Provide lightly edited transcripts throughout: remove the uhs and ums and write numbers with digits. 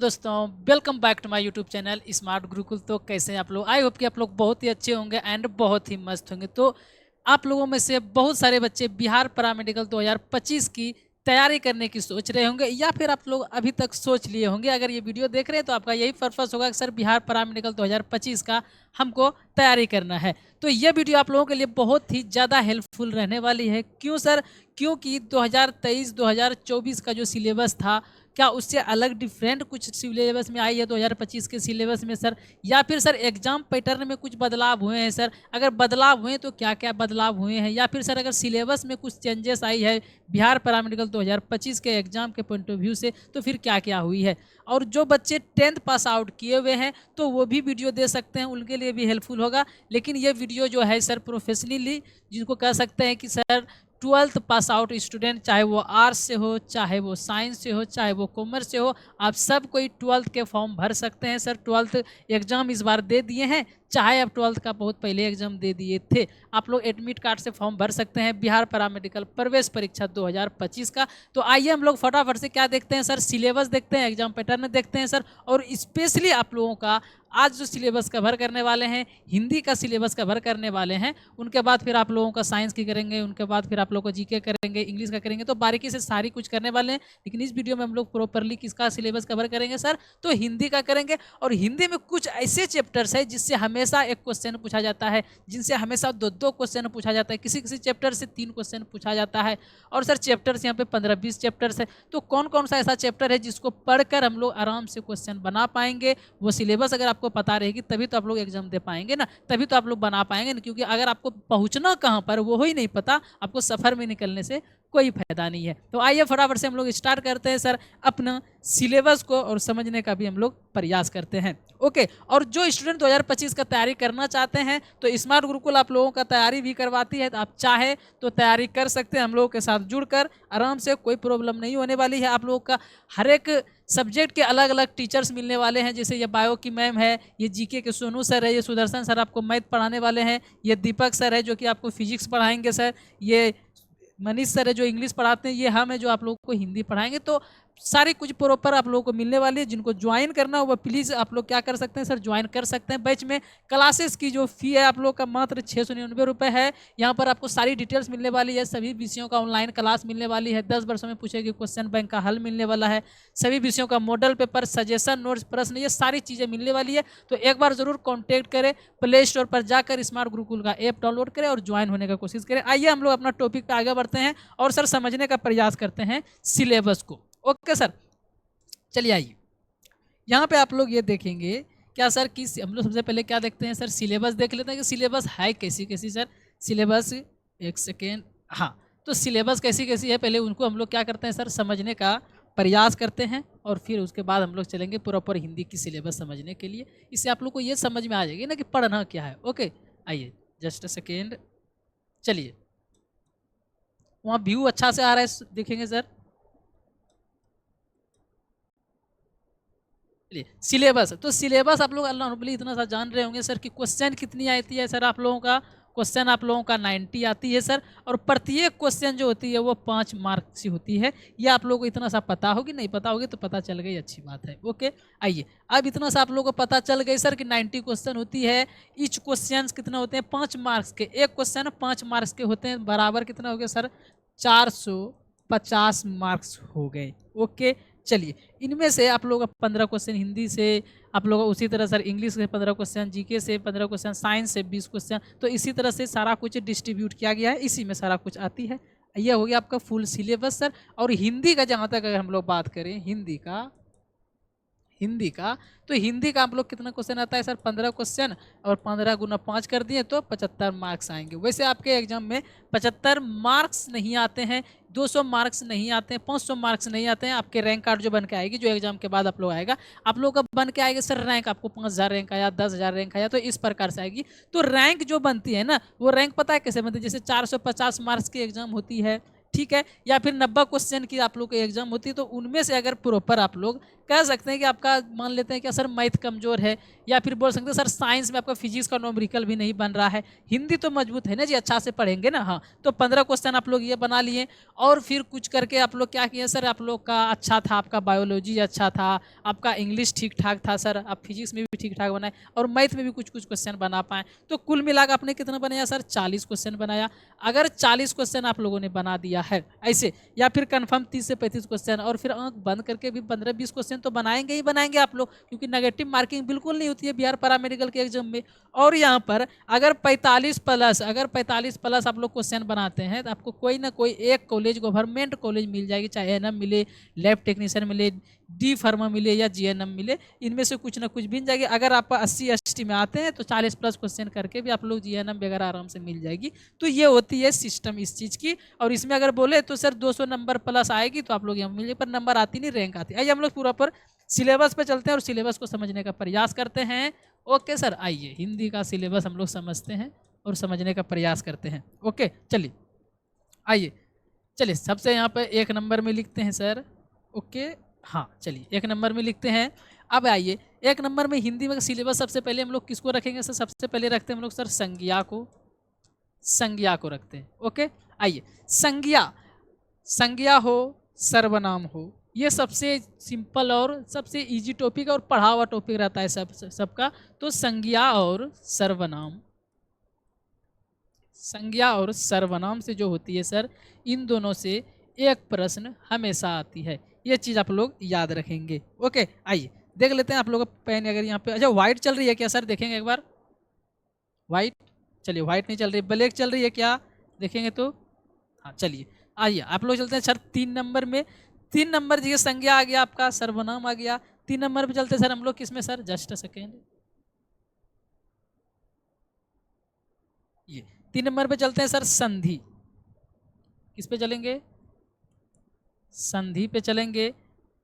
दोस्तों welcome back to my YouTube channel Smart Gurukul. तो कैसे हैं आप लोग? आई होप कि आप लोग बहुत ही अच्छे होंगे एंड बहुत ही मस्त होंगे। तो आप लोगों में से बहुत सारे बच्चे बिहार पैरामेडिकल 2025 की तैयारी करने की सोच रहे होंगे या फिर आप लोग अभी तक सोच लिए होंगे। अगर ये वीडियो देख रहे हैं तो आपका यही पर्पस होगा कि सर बिहार पैरामेडिकल 2025 का हमको तैयारी करना है। तो ये वीडियो आप लोगों के लिए बहुत ही ज़्यादा हेल्पफुल रहने वाली है। क्यों सर? क्योंकि 2023-2024 का जो सिलेबस था, क्या उससे अलग डिफरेंट कुछ सिलेबस में आई है 2025 के सिलेबस में सर, या फिर सर एग्जाम पैटर्न में कुछ बदलाव हुए हैं सर? अगर बदलाव हुए तो क्या क्या बदलाव हुए हैं, या फिर सर अगर सिलेबस में कुछ चेंजेस आई है बिहार पैरामेडिकल 2025 के एग्जाम के पॉइंट ऑफ व्यू से, तो फिर क्या क्या हुई है? और जो बच्चे 10th पास आउट किए हुए हैं तो वो भी वीडियो दे सकते हैं, उनके लिए भी हेल्पफुल होगा। लेकिन ये वीडियो जो है सर प्रोफेशनली, जिनको कह सकते हैं कि sir 12th pass out student, चाहे वो आर्ट्स से हो, चाहे वो साइंस से हो, चाहे वो कॉमर्स से हो, आप सब कोई 12th के फॉर्म भर सकते हैं सर। 12th एग्जाम इस बार दे दिए हैं, चाहे आप 12th का बहुत पहले एग्जाम दे दिए थे, आप लोग एडमिट कार्ड से फॉर्म भर सकते हैं बिहार पैरामेडिकल प्रवेश परीक्षा 2025 का। तो आइए हम लोग फटाफट से क्या देखते हैं सर, सिलेबस देखते हैं, एग्जाम पैटर्न देखते हैं सर। और स्पेशली आप लोगों का आज जो सिलेबस कवर करने वाले हैं, हिंदी का सिलेबस कवर करने वाले हैं, उनके बाद फिर आप लोगों का साइंस की करेंगे, उनके बाद फिर आप लोगों को जीके करेंगे, इंग्लिश का करेंगे। तो बारीकी से सारी कुछ करने वाले हैं। लेकिन इस वीडियो में हम लोग प्रॉपरली किसका सिलेबस कवर करेंगे सर? तो हिंदी का करेंगे। और हिंदी में कुछ ऐसे चैप्टर्स है जिससे हमेशा एक क्वेश्चन पूछा जाता है, जिनसे हमेशा दो दो क्वेश्चन पूछा जाता है, किसी किसी चैप्टर से 3 क्वेश्चन पूछा जाता है। और सर चैप्टर्स यहाँ पे 15-20 चैप्टर्स है। तो कौन कौन सा ऐसा चैप्टर है जिसको पढ़कर हम लोग आराम से क्वेश्चन बना पाएंगे? वो सिलेबस अगर आपको पता रहेगी तभी तो आप लोग एग्जाम दे पाएंगे ना, तभी तो आप लोग बना पाएंगे ना। क्योंकि अगर आपको पहुंचना कहाँ पर वो ही नहीं पता, आपको सफर में निकलने से कोई फायदा नहीं है। तो आइए फटाफट से हम लोग स्टार्ट करते हैं सर अपना सिलेबस को, और समझने का भी हम लोग प्रयास करते हैं। ओके, और जो स्टूडेंट 2025 का तैयारी करना चाहते हैं तो स्मार्ट गुरुकुल आप लोगों का तैयारी भी करवाती है। तो आप चाहे तो तैयारी कर सकते हैं हम लोगों के साथ जुड़कर आराम से, कोई प्रॉब्लम नहीं होने वाली है। आप लोगों का हर एक सब्जेक्ट के अलग अलग टीचर्स मिलने वाले हैं। जैसे ये बायो की मैम है, ये जीके के सोनू सर है, ये सुदर्शन सर आपको मैथ पढ़ाने वाले हैं, ये दीपक सर है जो कि आपको फिजिक्स पढ़ाएंगे सर, ये मनीष सर है जो इंग्लिश पढ़ाते हैं, ये हम है जो आप लोगों को हिंदी पढ़ाएंगे। तो सारी कुछ प्रॉपर आप लोगों को मिलने वाली है। जिनको ज्वाइन करना हो वो प्लीज़ आप लोग क्या कर सकते हैं सर, ज्वाइन कर सकते हैं बैच में। क्लासेस की जो फी है आप लोग का मात्र 699 रुपये है। यहाँ पर आपको सारी डिटेल्स मिलने वाली है, सभी विषयों का ऑनलाइन क्लास मिलने वाली है, 10 वर्षों में पूछेगी क्वेश्चन बैंक का हल मिलने वाला है, सभी विषयों का मॉडल पेपर, सजेशन नोट्स, प्रश्न, ये सारी चीज़ें मिलने वाली है। तो एक बार जरूर कॉन्टेक्ट करें, प्ले स्टोर पर जाकर स्मार्ट गुरुकुल का ऐप डाउनलोड करें और ज्वाइन होने का कोशिश करें। आइए हम लोग अपना टॉपिक पे आगे बढ़ते हैं और सर समझने का प्रयास करते हैं सिलेबस को। ओके सर, चलिए आइए यहाँ पे आप लोग ये देखेंगे क्या सर कि हम लोग सबसे पहले क्या देखते हैं सर, सिलेबस देख लेते हैं कि सिलेबस है कैसी कैसी सर। सिलेबस, एक सेकेंड, हाँ, तो सिलेबस कैसी कैसी है पहले उनको हम लोग क्या करते हैं सर, समझने का प्रयास करते हैं। और फिर उसके बाद हम लोग चलेंगे प्रॉपर हिंदी की सिलेबस समझने के लिए। इससे आप लोग को ये समझ में आ जाएगी ना कि पढ़ना क्या है। ओके, आइए जस्ट अ सेकेंड, चलिए वहाँ व्यू अच्छा से आ रहा है, देखेंगे सर। सिलेबस, तो सिलेबस आप लोग अल्लाह नॉर्मली इतना सा जान रहे होंगे सर कि क्वेश्चन कितनी आती है सर आप लोगों का, क्वेश्चन आप लोगों का 90 आती है सर। और प्रत्येक क्वेश्चन जो होती है वो 5 मार्क्स की होती है। ये आप लोगों को इतना सा पता होगी, नहीं पता होगी तो पता चल गई, अच्छी बात है। ओके, आइए अब इतना सा आप लोगों को पता चल गई सर कि 90 क्वेश्चन होती है। ईच क्वेश्चन कितना होते हैं, 5 मार्क्स के। एक क्वेश्चन 5 मार्क्स के होते हैं, बराबर कितना हो गया सर, 450 मार्क्स हो गए। ओके, चलिए इनमें से आप लोग 15 क्वेश्चन हिंदी से, आप लोग उसी तरह सर इंग्लिश से 15 क्वेश्चन, जीके से 15 क्वेश्चन, साइंस से 20 क्वेश्चन। तो इसी तरह से सारा कुछ डिस्ट्रीब्यूट किया गया है, इसी में सारा कुछ आती है। यह हो गया आपका फुल सिलेबस सर। और हिंदी का जहाँ तक अगर हम लोग बात करें, हिंदी का तो हिंदी का आप लोग कितना क्वेश्चन आता है सर, 15 क्वेश्चन, और 15 गुना 5 कर दिए तो 75 मार्क्स आएंगे। वैसे आपके एग्जाम में 75 मार्क्स नहीं आते हैं, 200 मार्क्स नहीं आते हैं, 500 मार्क्स नहीं आते हैं। आपके रैंक कार्ड जो बन के आएगी, जो एग्जाम के बाद आप लोग आएगा, आप लोग का बन के आएगा सर रैंक, आपको 5000 रैंक आया, 10,000 रैंक आया, तो इस प्रकार से आएगी। तो रैंक जो बनती है ना, वो रैंक पता है कैसे बनती है, जैसे 450 मार्क्स की एग्जाम होती है, ठीक है, या फिर 90 क्वेश्चन की आप लोग की एग्जाम होती है। तो उनमें से अगर प्रॉपर आप लोग कह सकते हैं कि आपका मान लेते हैं कि सर मैथ कमज़ोर है, या फिर बोल सकते हैं सर साइंस में आपका फिजिक्स का न्यूमेरिकल भी नहीं बन रहा है, हिंदी तो मजबूत है ना जी, अच्छा से पढ़ेंगे ना। हाँ, तो 15 क्वेश्चन आप लोग ये बना लिए, और फिर कुछ करके आप लोग क्या किए सर, आप लोग का अच्छा था, आपका बायोलॉजी अच्छा था, आपका इंग्लिश ठीक ठाक था सर, आप फिजिक्स में भी ठीक ठाक बनाए, और मैथ में भी कुछ कुछ क्वेश्चन बना पाए। तो कुल मिलाकर आपने कितना बनाया सर, 40 क्वेश्चन बनाया। अगर 40 क्वेश्चन आप लोगों ने बना दिया है ऐसे, या फिर कन्फर्म 30 से 35 क्वेश्चन, और फिर आंख बंद करके भी 15-20 क्वेश्चन तो बनाएंगे ही बनाएंगे आप लोग, क्योंकि नेगेटिव मार्किंग बिल्कुल नहीं होती है बिहार पैरामेडिकल के एग्जाम में। और यहाँ पर अगर 45 प्लस आप लोग क्वेश्चन बनाते हैं, तो आपको कोई ना कोई एक कॉलेज, गवर्नमेंट कॉलेज मिल जाएगी, चाहे एएनएम मिले, लैब टेक्नीशियन मिले, डी फार्मा मिले, या जीएनएम मिले, इनमें से कुछ ना कुछ मिल जाएगी। अगर आप 80-80 में आते हैं तो 40 प्लस क्वेश्चन करके भी आप लोग जीएनएम वगैरह आराम से मिल जाएगी। तो ये होती है सिस्टम इस चीज़ की। और इसमें अगर बोले तो सर 200 नंबर प्लस आएगी तो आप लोग यहाँ मिले, पर नंबर आती नहीं, रैंक आती है। आइए हम लोग पूरा पर सिलेबस पे चलते हैं और सिलेबस को समझने का प्रयास करते हैं। ओके सर, आइए हिंदी का सिलेबस हम लोग समझते हैं और समझने का प्रयास करते हैं। ओके चलिए, आइए चलिए, सबसे यहाँ पे 1 नंबर में लिखते हैं सर। ओके, हाँ चलिए 1 नंबर में लिखते हैं। अब आइए 1 नंबर में हिंदी में सिलेबस सबसे पहले हम लोग किसको रखेंगे सर, सबसे पहले रखते हैं हम लोग सर संज्ञा को, संज्ञा को रखते हैं। ओके, आइए संज्ञा, संज्ञा हो, सर्वनाम हो, ये सबसे सिंपल और सबसे इजी टॉपिक और पढ़ा हुआ टॉपिक रहता है सबका। तो संज्ञा और सर्वनाम, संज्ञा और सर्वनाम से जो होती है सर, इन दोनों से एक प्रश्न हमेशा आती है, ये चीज़ आप लोग याद रखेंगे। ओके, आइए देख लेते हैं आप लोग का पेन अगर यहाँ पे, अच्छा व्हाइट चल रही है क्या सर, देखेंगे एक बार। व्हाइट, चलिए व्हाइट नहीं चल रही, ब्लैक चल रही है क्या, देखेंगे तो। हाँ चलिए, आइए आप लोग चलते हैं सर 3 नंबर में। 3 नंबर जी संज्ञा आ गया, आपका सर्वनाम आ गया। 3 नंबर पे चलते सर हम लोग किसमें सर, जस्ट सेकेंड, ये 3 नंबर पे चलते हैं सर संधि। किस पे चलेंगे, संधि पे चलेंगे।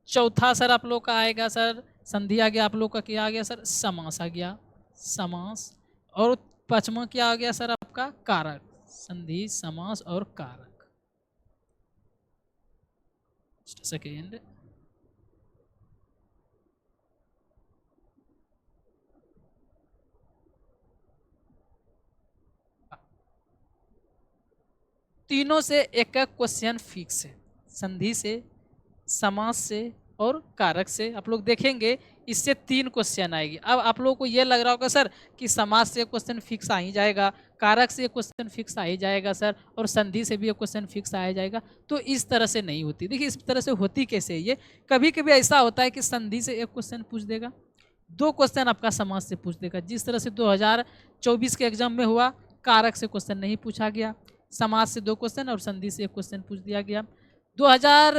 चौथा सर आप लोग का आएगा सर, संधि आ गया, आप लोग का क्या आ गया सर, समास आ गया, समास। और पांचवा क्या आ गया सर आपका, कारक। संधि, समास और कारक। सेकेंड, तीनों से एक एक क्वेश्चन फिक्स है, संधि से, समास से और कारक से। आप लोग देखेंगे इससे 3 क्वेश्चन आएगी। अब आप लोगों को ये लग रहा होगा सर कि समास से क्वेश्चन फिक्स आ ही जाएगा, कारक से क्वेश्चन फिक्स आ ही जाएगा सर, और संधि से भी एक क्वेश्चन फिक्स आ जाएगा। तो इस तरह से नहीं होती। देखिए इस तरह से होती कैसे है ये, कभी कभी ऐसा होता है कि संधि से एक क्वेश्चन पूछ देगा, 2 क्वेश्चन आपका समास से पूछ देगा, जिस तरह से 2024 के एग्जाम में हुआ, कारक से क्वेश्चन नहीं पूछा गया, समाज से 2 क्वेश्चन और संधि से 1 क्वेश्चन पूछ दिया गया। 2000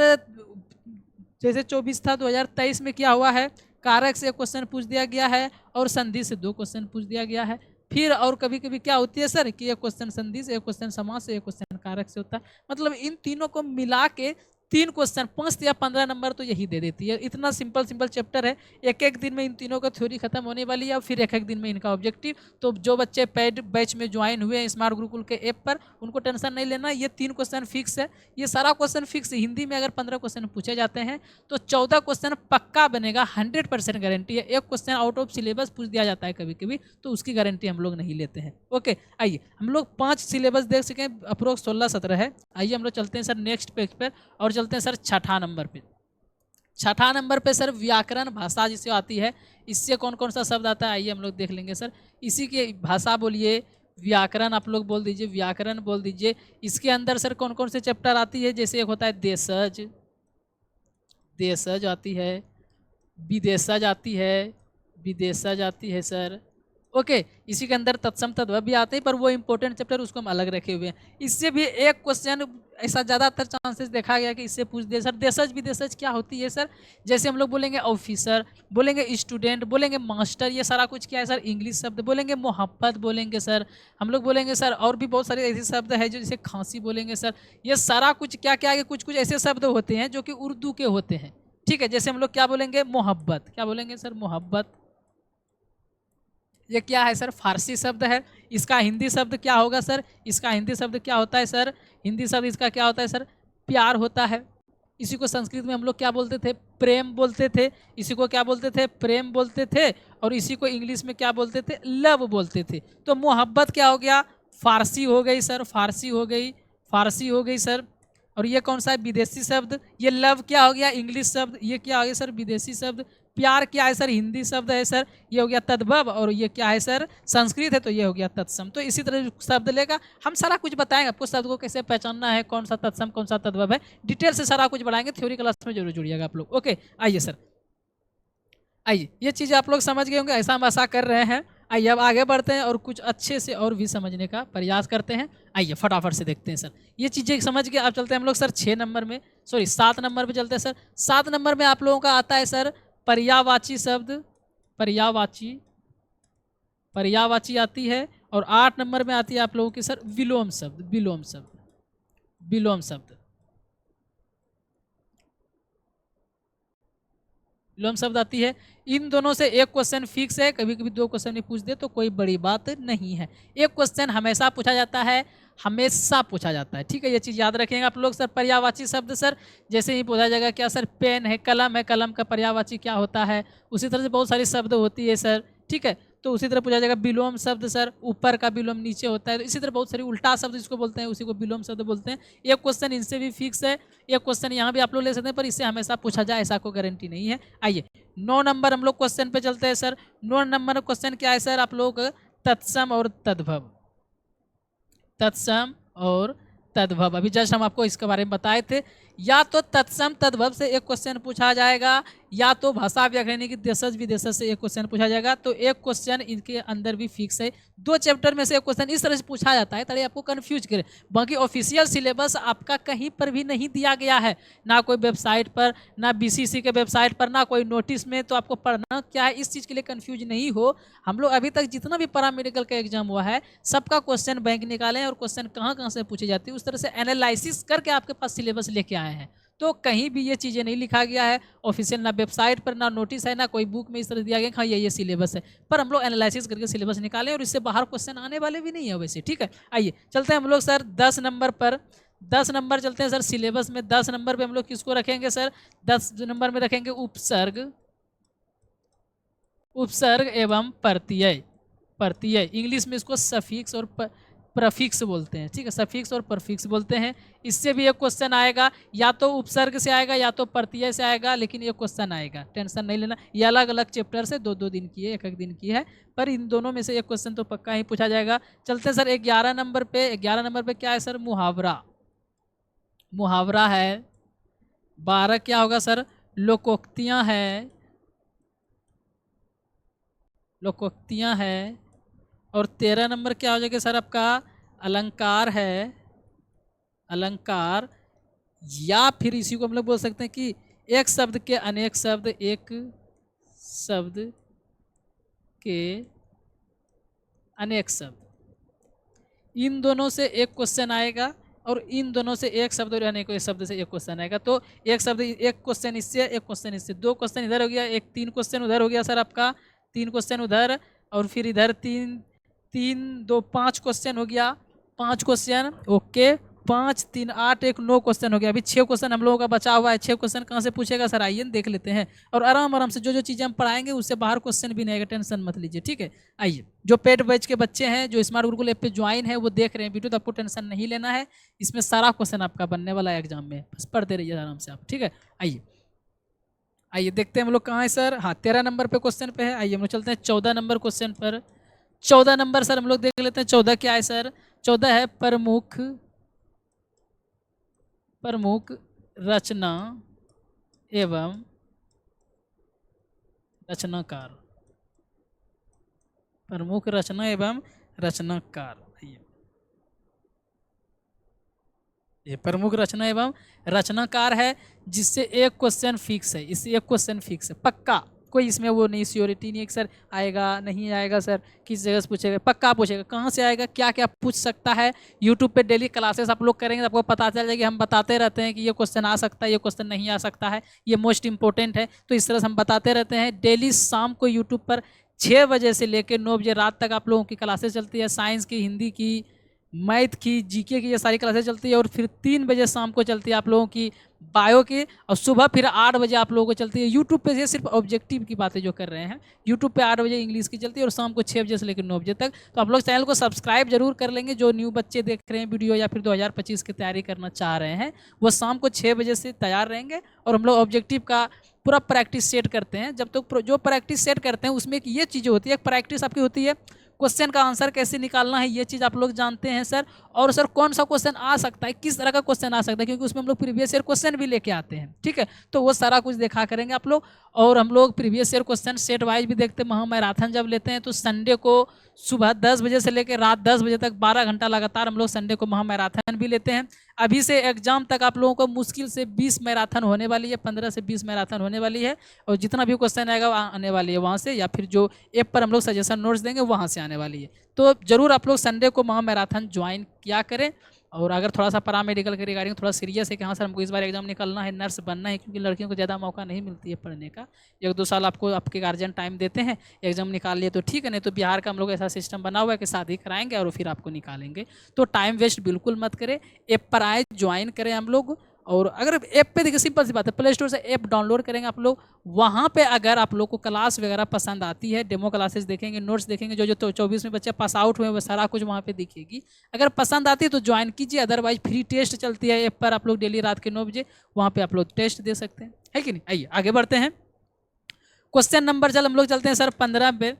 जैसे 24 था, 2023 में क्या हुआ है, कारक से 1 क्वेश्चन पूछ दिया गया है और संधि से 2 क्वेश्चन पूछ दिया गया है। फिर और कभी कभी क्या होती है सर कि 1 क्वेश्चन संधि से, 1 क्वेश्चन समाज से, 1 क्वेश्चन कारक से होता है। मतलब इन तीनों को मिला के 3 क्वेश्चन 5 या 15 नंबर तो यही दे देती है। इतना सिंपल सिंपल चैप्टर है, एक एक दिन में इन तीनों का थ्योरी खत्म होने वाली है और फिर एक एक दिन में इनका ऑब्जेक्टिव। तो जो बच्चे पेड बैच में ज्वाइन हुए हैं स्मार्ट गुरुकुल के ऐप पर, उनको टेंशन नहीं लेना, ये 3 क्वेश्चन फिक्स है, ये सारा क्वेश्चन फिक्स है। हिंदी में अगर 15 क्वेश्चन पूछे जाते हैं तो 14 क्वेश्चन पक्का बनेगा, 100% गारंटी है। एक क्वेश्चन आउट ऑफ सिलेबस पूछ दिया जाता है कभी कभी, तो उसकी गारंटी हम लोग नहीं लेते हैं। ओके, आइए हम लोग 5 सिलेबस देख सकें, अप्रोक्स 16-17 है। आइए हम लोग चलते हैं सर नेक्स्ट पेज पर और चलते हैं सर छठा नंबर पे। छठा नंबर पे सर व्याकरण भाषा जिसे आती है, इससे कौन कौन सा शब्द आता है आइए हम लोग देख लेंगे सर। इसी की भाषा बोलिए, व्याकरण आप लोग बोल दीजिए, व्याकरण बोल दीजिए। इसके अंदर सर कौन कौन से चैप्टर आती है, जैसे एक होता है देशज, देशज आती है, विदेशज आती है, विदेशज आती है सर। ओके, इसी के अंदर तत्सम तद्भव भी आते हैं, पर वो इंपॉर्टेंट चैप्टर उसको हम अलग रखे हुए हैं। इससे भी एक क्वेश्चन ऐसा ज़्यादातर चांसेस देखा गया कि इससे पूछ दे सर। देशज विदेशज क्या होती है सर, जैसे हम लोग बोलेंगे ऑफिसर, बोलेंगे स्टूडेंट, बोलेंगे मास्टर, ये सारा कुछ क्या है सर, इंग्लिश शब्द। बोलेंगे मोहब्बत बोलेंगे सर, हम लोग बोलेंगे सर, और भी बहुत सारे ऐसे शब्द है जो जैसे खांसी बोलेंगे सर। ये सारा कुछ क्या क्या है, कुछ कुछ ऐसे शब्द होते हैं जो कि उर्दू के होते हैं। ठीक है, जैसे हम लोग क्या बोलेंगे, मोहब्बत, क्या बोलेंगे सर, मोहब्बत। ये क्या है सर, फारसी शब्द है। इसका हिंदी शब्द क्या होगा सर, इसका हिंदी शब्द क्या होता है सर, हिंदी शब्द इसका क्या होता है सर, प्यार होता है। इसी को संस्कृत में हम लोग क्या बोलते थे, प्रेम बोलते थे। इसी को क्या बोलते थे, प्रेम बोलते थे। और इसी को इंग्लिश में क्या बोलते थे, लव बोलते थे। तो मोहब्बत क्या हो गया, फारसी हो गई सर, फारसी हो गई, फारसी हो गई सर। और ये कौन सा है, विदेशी शब्द। ये लव क्या हो गया, इंग्लिश शब्द। ये क्या हो गया सर, विदेशी शब्द। प्यार क्या है सर, हिंदी शब्द है सर, ये हो गया तद्भव। और ये क्या है सर, संस्कृत है, तो ये हो गया तत्सम। तो इसी तरह शब्द लेगा, हम सारा कुछ बताएंगे आपको, शब्द को कैसे पहचानना है, कौन सा तत्सम कौन सा तद्भव है, डिटेल से सारा कुछ बढ़ाएंगे। थ्योरी क्लास में जरूर जुड़िएगा आप लोग। ओके, आइए सर, आइए, ये चीज़ें आप लोग समझ गए होंगे, ऐसा हम आशा कर रहे हैं। आइए अब आगे बढ़ते हैं और कुछ अच्छे से और भी समझने का प्रयास करते हैं। आइए फटाफट से देखते हैं सर, ये चीज़ें समझ के अब चलते हैं हम लोग सर 6 नंबर में, सॉरी 7 नंबर पे चलते हैं सर। 7 नंबर में आप लोगों का आता है सर पर्यायवाची शब्द, पर्यायवाची, पर्यायवाची आती है। और 8 नंबर में आती है आप लोगों की सर विलोम शब्द, विलोम शब्द, विलोम शब्द, विलोम शब्द आती है। इन दोनों से एक क्वेश्चन फिक्स है, कभी कभी 2 क्वेश्चन भी पूछ दे तो कोई बड़ी बात नहीं है। एक क्वेश्चन हमेशा पूछा जाता है, हमेशा पूछा जाता है, ठीक है, ये चीज़ याद रखेंगे आप लोग। सर पर्यायवाची शब्द सर जैसे ही पूछा जाएगा, क्या सर पेन है, कलम है, कलम का पर्यायवाची क्या होता है, उसी तरह से बहुत सारी शब्द होती है सर, ठीक है। तो उसी तरह पूछा जाएगा विलोम शब्द सर, ऊपर का विलोम नीचे होता है, तो इसी तरह बहुत सारी उल्टा शब्द जिसको बोलते हैं उसी को विलोम शब्द बोलते हैं। एक क्वेश्चन इनसे भी फिक्स है, एक क्वेश्चन यहाँ भी आप लोग ले सकते हैं, पर इससे हमेशा पूछा जाए ऐसा कोई गारंटी नहीं है। आइए 9 नंबर हम लोग क्वेश्चन पे चलते हैं सर। 9 नंबर क्वेश्चन क्या है सर, आप लोग तत्सम और तद्भव, तत्सम और तद्भव। अभी जस्ट हम आपको इसके बारे में बताए थे। या तो तत्सम तद्भव से एक क्वेश्चन पूछा जाएगा, या तो भाषा व्याकरण की देशज विदेशज से एक क्वेश्चन पूछा जाएगा। तो एक क्वेश्चन इनके अंदर भी फिक्स है, 2 चैप्टर में से एक क्वेश्चन इस तरह से पूछा जाता है ताकि आपको कंफ्यूज करे। बाकी ऑफिशियल सिलेबस आपका कहीं पर भी नहीं दिया गया है, ना कोई वेबसाइट पर, ना बीसीसी के वेबसाइट पर, ना कोई नोटिस में। तो आपको पढ़ना क्या है, इस चीज़ के लिए कंफ्यूज नहीं हो। हम लोग अभी तक जितना भी पैरामेडिकल का एग्जाम हुआ है सबका क्वेश्चन बैंक निकाले और क्वेश्चन कहाँ कहाँ से पूछी जाती है उस तरह से एनालिसिस करके आपके पास सिलेबस लेके आए हैं। तो कहीं भी ये चीज़ें नहीं लिखा गया है ऑफिशियल, ना वेबसाइट पर, ना नोटिस है, ना कोई बुक में इस तरह दिया गया हाँ ये सिलेबस है। पर हम लोग एनालिसिस करके सिलेबस निकालें और इससे बाहर क्वेश्चन आने वाले भी नहीं है वैसे, ठीक है। आइए चलते हैं हम लोग सर 10 नंबर पर। 10 नंबर चलते हैं सर सिलेबस में। 10 नंबर पे हम लोग किसको रखेंगे सर, 10 नंबर में रखेंगे उपसर्ग, उपसर्ग एवं प्रत्यय, प्रत्यय इंग्लिश में इसको सफिक्स और प्रफिक्स बोलते हैं, ठीक है, सफिक्स और प्रफिक्स बोलते हैं। इससे भी एक क्वेश्चन आएगा, या तो उपसर्ग से आएगा या तो प्रत्यय से आएगा, लेकिन एक क्वेश्चन आएगा, टेंशन नहीं लेना। ये अलग अलग चैप्टर से 2-2 दिन की है, 1-1 दिन की है, पर इन दोनों में से एक क्वेश्चन तो पक्का ही पूछा जाएगा। चलते हैं सर 11 नंबर पे। 11 नंबर पे क्या है सर, मुहावरा, मुहावरा है। 12 क्या होगा सर, लोकोक्तियाँ है, लोकोक्तियाँ है। और 13 नंबर क्या हो जाएगा सर आपका, अलंकार है, अलंकार। या फिर इसी को हम लोग बोल सकते हैं कि एक शब्द के अनेक शब्द, एक शब्द के अनेक शब्द। इन दोनों से एक क्वेश्चन आएगा और इन दोनों से एक शब्द और अनेक शब्द से एक क्वेश्चन आएगा। तो एक शब्द, एक क्वेश्चन इससे, एक क्वेश्चन इससे, 2 क्वेश्चन इधर हो गया, एक 3 क्वेश्चन उधर हो गया सर आपका, 3 क्वेश्चन उधर, और फिर इधर 3 3 2 5 क्वेश्चन हो गया, 5 क्वेश्चन, ओके, 5 3 8 1 9 क्वेश्चन हो गया। अभी 6 क्वेश्चन हम लोगों का बचा हुआ है। 6 क्वेश्चन कहाँ से पूछेगा सर, आइए देख लेते हैं। और आराम आराम से जो जो चीज़ें हम पढ़ाएंगे उससे बाहर क्वेश्चन भी नहीं आएगा, टेंशन मत लीजिए, ठीक है। आइए, जो पेड बैच के बच्चे हैं जो स्मार्ट गुरुकुल ऐप पे ज्वाइन है वो देख रहे हैं वीडियो, तो आपको टेंशन नहीं लेना है, इसमें सारा क्वेश्चन आपका बनने वाला है एग्जाम में, बस पढ़ते रहिए आराम से आप, ठीक है। आइए आइए देखते हैं हम लोग कहाँ है सर, हाँ 13 नंबर पे क्वेश्चन पे है। आइए हम लोग चलते हैं 14 नंबर क्वेश्चन पर। 14 नंबर सर हम लोग देख लेते हैं 14 क्या है सर। 14 है प्रमुख, प्रमुख रचना एवं रचनाकार, प्रमुख रचना एवं रचनाकार। ये प्रमुख रचना एवं रचनाकार है, जिससे एक क्वेश्चन फिक्स है, इससे एक क्वेश्चन फिक्स है पक्का, कोई इसमें वो नहीं श्योरिटी नहीं है कि सर आएगा नहीं आएगा, सर किस जगह से पूछेगा, पक्का पूछेगा। कहाँ से आएगा, क्या क्या पूछ सकता है, यूट्यूब पे डेली क्लासेस आप लोग करेंगे तो आपको पता चल जाएगा। हम बताते रहते हैं कि ये क्वेश्चन आ सकता है, ये क्वेश्चन नहीं आ सकता है, ये मोस्ट इंपॉर्टेंट है, तो इस तरह से हम बताते रहते हैं। डेली शाम को यूट्यूब पर 6 बजे से लेकर 9 बजे रात तक आप लोगों की क्लासेस चलती है, साइंस की, हिंदी की, मैथ की, जीके की ये सारी क्लासेस चलती है। और फिर 3 बजे शाम को चलती है आप लोगों की बायो की, और सुबह फिर 8 बजे आप लोगों को चलती है यूट्यूब पे। ये सिर्फ ऑब्जेक्टिव की बातें जो कर रहे हैं, यूट्यूब पे 8 बजे इंग्लिश की चलती है, और शाम को 6 बजे से लेकर 9 बजे तक। तो आप लोग चैनल को सब्सक्राइब जरूर कर लेंगे, जो न्यू बच्चे देख रहे हैं वीडियो या फिर 2025 की तैयारी करना चाह रहे हैं, वो शाम को 6 बजे से तैयार रहेंगे। और हम लोग ऑब्जेक्टिव का पूरा प्रैक्टिस सेट करते हैं। जब तक जो प्रैक्टिस सेट करते हैं उसमें एक ये चीज़ें होती है, एक प्रैक्टिस आपकी होती है, क्वेश्चन का आंसर कैसे निकालना है, ये चीज़ आप लोग जानते हैं सर। और सर कौन सा क्वेश्चन आ सकता है, किस तरह का क्वेश्चन आ सकता है, क्योंकि उसमें हम लोग प्रीवियस ईयर क्वेश्चन भी लेके आते हैं, ठीक है। तो वो सारा कुछ देखा करेंगे आप लोग। और हम लोग previous year question set wise भी देखते हैं। महामैराथन जब लेते हैं तो संडे को सुबह 10 बजे से लेकर रात 10 बजे तक 12 घंटा लगातार हम लोग संडे को महामैराथन भी लेते हैं। अभी से एग्जाम तक आप लोगों को मुश्किल से 20 मैराथन होने वाली है, 15 से 20 मैराथन होने वाली है। और जितना भी क्वेश्चन आएगा आने वाली है वहाँ से, या फिर जो ऐप पर हम लोग सजेशन नोट्स देंगे वहाँ से आने वाली है। तो जरूर आप लोग संडे को महामैराथन ज्वाइन किया करें। और अगर थोड़ा सा पैरामेडिकल के रिगार्डिंग थोड़ा सीरियस है कि हाँ सर हमको इस बार एग्जाम निकलना है, नर्स बनना है, क्योंकि लड़कियों को ज़्यादा मौका नहीं मिलती है पढ़ने का। 1-2 साल आपको आपके गार्जियन टाइम देते हैं, एग्जाम निकाल लिए तो ठीक है, नहीं तो बिहार का हम लोग ऐसा सिस्टम बना हुआ है कि शादी कराएंगे और फिर आपको निकालेंगे। तो टाइम वेस्ट बिल्कुल मत करें, ऐप पर आए, ज्वाइन करें हम लोग। और अगर ऐप पे देखिए सिंपल सी बात है, प्ले स्टोर से ऐप डाउनलोड करेंगे आप लोग, वहाँ पे अगर आप लोग को क्लास वगैरह पसंद आती है, डेमो क्लासेस देखेंगे, नोट्स देखेंगे, जो जो 24 में बच्चे पास आउट हुए वो सारा कुछ वहाँ पे दिखेगी। अगर पसंद आती है तो ज्वाइन कीजिए, अदरवाइज फ्री टेस्ट चलती है ऐप पर, आप लोग डेली रात के 9 बजे वहाँ पे आप लोग टेस्ट दे सकते हैं, है कि नहीं। आइए आगे बढ़ते हैं। क्वेश्चन नंबर हम लोग चलते हैं सर 15 पे,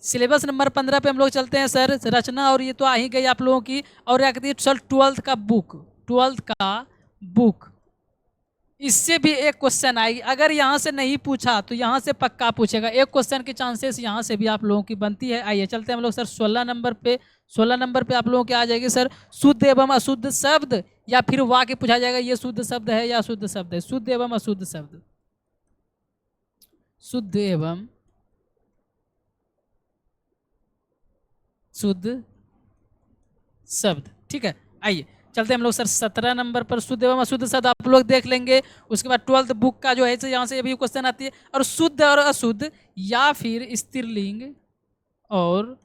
सिलेबस नंबर 15 पे हम लोग चलते हैं सर। रचना और ये तो आ ही गई आप लोगों की। और क्या कहती है सर, 12th का बुक, इससे भी एक क्वेश्चन आएगी। अगर यहाँ से नहीं पूछा तो यहाँ से पक्का पूछेगा, एक क्वेश्चन की चांसेस यहाँ से भी आप लोगों की बनती है। आइए चलते हैं हम लोग सर 16 नंबर पे। 16 नंबर पे आप लोगों के आ जाएगी सर, शुद्ध एवं अशुद्ध शब्द, या फिर वाक्य पूछा जाएगा ये शुद्ध शब्द है या अशुद्ध शब्द है। शुद्ध एवं अशुद्ध शब्द, शुद्ध एवं शुद्ध शब्द, ठीक है। आइए चलते हैं हम लोग सर 17 नंबर पर, शुद्ध एवं अशुद्ध शब्द आप लोग देख लेंगे। उसके बाद 12th बुक का जो है यहाँ से अभी क्वेश्चन आती है। और शुद्ध और अशुद्ध, या फिर स्त्रीलिंग और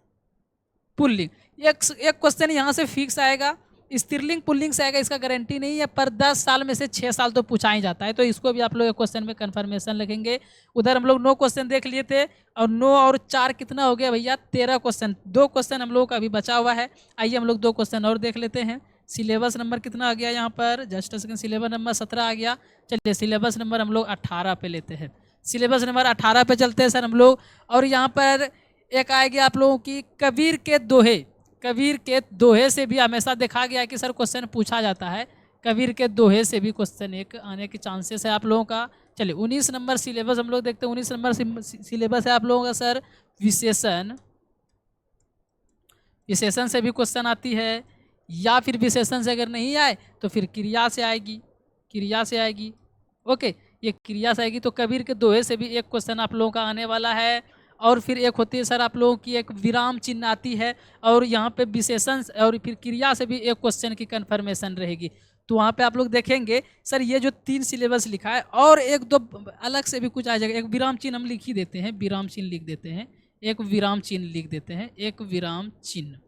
पुल्लिंग, एक क्वेश्चन यहाँ से फिक्स आएगा। स्त्रीलिंग पुल्लिंग से आएगा, इसका गारंटी नहीं है, पर 10 साल में से 6 साल तो पूछा ही जाता है। तो इसको भी आप लोग एक क्वेश्चन में कन्फर्मेशन लिखेंगे। उधर हम लोग 9 क्वेश्चन देख लिए थे, और 9 और 4 कितना हो गया भैया, 13 क्वेश्चन। 2 क्वेश्चन हम लोग का अभी बचा हुआ है। आइए हम लोग 2 क्वेश्चन और देख लेते हैं। सिलेबस नंबर कितना आ गया यहाँ पर, जस्ट सेकंड, सिलेबस नंबर 17 आ गया। चलिए सिलेबस नंबर हम लोग 18 पे लेते हैं। सिलेबस नंबर 18 पे चलते हैं सर हम लोग। और यहाँ पर एक आएगी आप लोगों की कबीर के दोहे। कबीर के दोहे से भी हमेशा देखा गया है कि सर क्वेश्चन पूछा जाता है, कबीर के दोहे से भी क्वेश्चन एक आने के चांसेस है आप लोगों का। चलिए 19 नंबर सिलेबस हम लोग देखते हैं। 19 नंबर सिलेबस है आप लोगों का सर विशेषण। विशेषण से भी क्वेश्चन आती है, या फिर विशेषण से अगर नहीं आए तो फिर क्रिया से आएगी, क्रिया से आएगी। ओके, ये क्रिया से आएगी। तो कबीर के दोहे से भी एक क्वेश्चन आप लोगों का आने वाला है। और फिर एक होती है सर आप लोगों की एक विराम चिन्ह आती है, और यहाँ पे विशेषण और फिर क्रिया से भी एक क्वेश्चन की कन्फर्मेशन रहेगी। तो वहाँ पे आप लोग देखेंगे सर ये जो 3 सिलेबस लिखा है, और 1-2 अलग से भी कुछ आ जाएगा। एक विराम चिन्ह हम लिख ही देते हैं, विराम चिन्ह लिख देते हैं, एक विराम चिन्ह लिख देते हैं, एक विराम चिन्ह,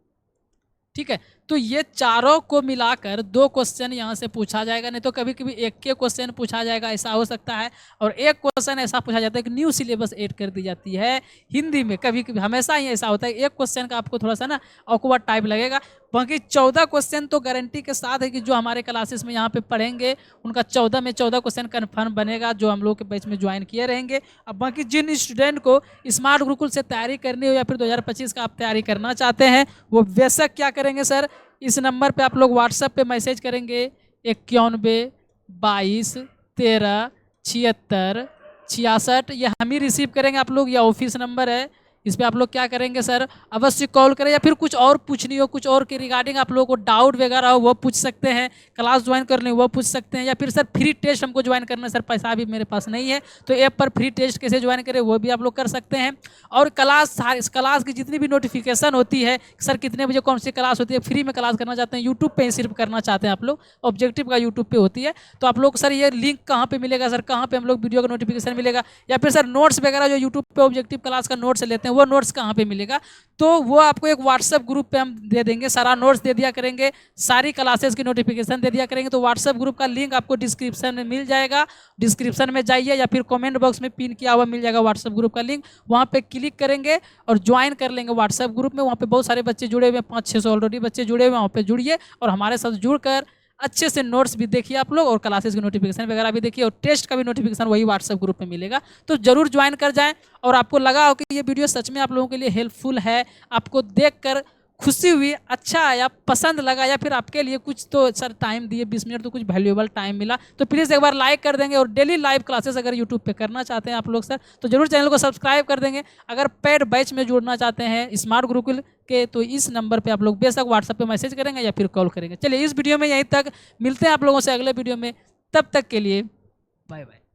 ठीक है। तो ये चारों को मिलाकर 2 क्वेश्चन यहाँ से पूछा जाएगा, नहीं तो कभी कभी एक के क्वेश्चन पूछा जाएगा, ऐसा हो सकता है। और एक क्वेश्चन ऐसा पूछा जाता है कि न्यू सिलेबस ऐड कर दी जाती है हिंदी में, कभी कभी हमेशा ही ऐसा होता है। एक क्वेश्चन का आपको थोड़ा सा ना ऑकवर्ड टाइप लगेगा, बाकी 14 क्वेश्चन तो गारंटी के साथ है कि जो हमारे क्लासेस में यहाँ पे पढ़ेंगे उनका 14 में 14 क्वेश्चन कन्फर्म बनेगा, जो हम लोग के बैच में ज्वाइन किए रहेंगे। अब बाकी जिन स्टूडेंट को स्मार्ट गुरुकुल से तैयारी करनी हो, या फिर 2025 का आप तैयारी करना चाहते हैं, वो बेशक क्या करेंगे सर, इस नंबर पे आप लोग व्हाट्सएप पे मैसेज करेंगे 91 22 13 76 66, ये हम ही रिसीव करेंगे आप लोग, या ऑफिस नंबर है। इस पर आप लोग क्या करेंगे सर, अवश्य कॉल करें, या फिर कुछ और पूछनी हो, कुछ और के रिगार्डिंग आप लोगों को डाउट वगैरह हो वो पूछ सकते हैं, क्लास ज्वाइन करनी हो वो पूछ सकते हैं, या फिर सर फ्री टेस्ट हमको ज्वाइन करना है, सर पैसा भी मेरे पास नहीं है तो ऐप पर फ्री टेस्ट कैसे ज्वाइन करें वो भी आप लोग कर सकते हैं। और क्लास की जितनी भी नोटिफिकेशन होती है, सर कितने बजे कौन सी क्लास होती है, फ्री में क्लास करना चाहते हैं, यूट्यूब पर ही सिर्फ करना चाहते हैं आप लोग, ऑब्जेक्टिव का यूट्यूब पर होती है। तो आप लोग सर ये लिंक कहाँ पर मिलेगा सर, कहाँ पर हम लोग वीडियो का नोटिफिकेशन मिलेगा, या फिर सर नोट्स वगैरह जो यूट्यूब पर ऑब्जेक्टिव क्लास का नोट्स लेते हैं वो नोट्स कहाँ पे मिलेगा, तो वो आपको एक व्हाट्सएप ग्रुप पे हम दे देंगे, सारा नोट्स दे दिया करेंगे, सारी क्लासेस की नोटिफिकेशन दे दिया करेंगे। तो व्हाट्सएप ग्रुप का लिंक आपको डिस्क्रिप्शन में मिल जाएगा, डिस्क्रिप्शन में जाइए या फिर कमेंट बॉक्स में पिन किया हुआ मिल जाएगा व्हाट्सएप ग्रुप का लिंक, वहाँ पे क्लिक करेंगे और ज्वाइन कर लेंगे व्हाट्सएप ग्रुप में। वहाँ पे बहुत सारे बच्चे जुड़े हुए हैं, 500-600 ऑलरेडी बच्चे जुड़े हुए हैं, वहाँ पे जुड़िए और हमारे साथ जुड़कर अच्छे से नोट्स भी देखिए आप लोग, और क्लासेस की नोटिफिकेशन वगैरह भी देखिए, और टेस्ट का भी नोटिफिकेशन वही व्हाट्सएप ग्रुप में मिलेगा। तो जरूर ज्वाइन कर जाएं। और आपको लगा हो कि ये वीडियो सच में आप लोगों के लिए हेल्पफुल है, आपको देखकर खुशी हुई, अच्छा आया, पसंद लगा, या फिर आपके लिए कुछ तो सर टाइम दिए 20 मिनट तो कुछ वैल्यूएबल टाइम मिला, तो प्लीज़ एक बार लाइक कर देंगे। और डेली लाइव क्लासेस अगर यूट्यूब पे करना चाहते हैं आप लोग सर, तो जरूर चैनल को सब्सक्राइब कर देंगे। अगर पेड बैच में जुड़ना चाहते हैं स्मार्ट गुरुकुल के, तो इस नंबर पे आप लोग बेशक व्हाट्सएप पे मैसेज करेंगे या फिर कॉल करेंगे। चलिए इस वीडियो में यहीं तक, मिलते हैं आप लोगों से अगले वीडियो में, तब तक के लिए बाय बाय।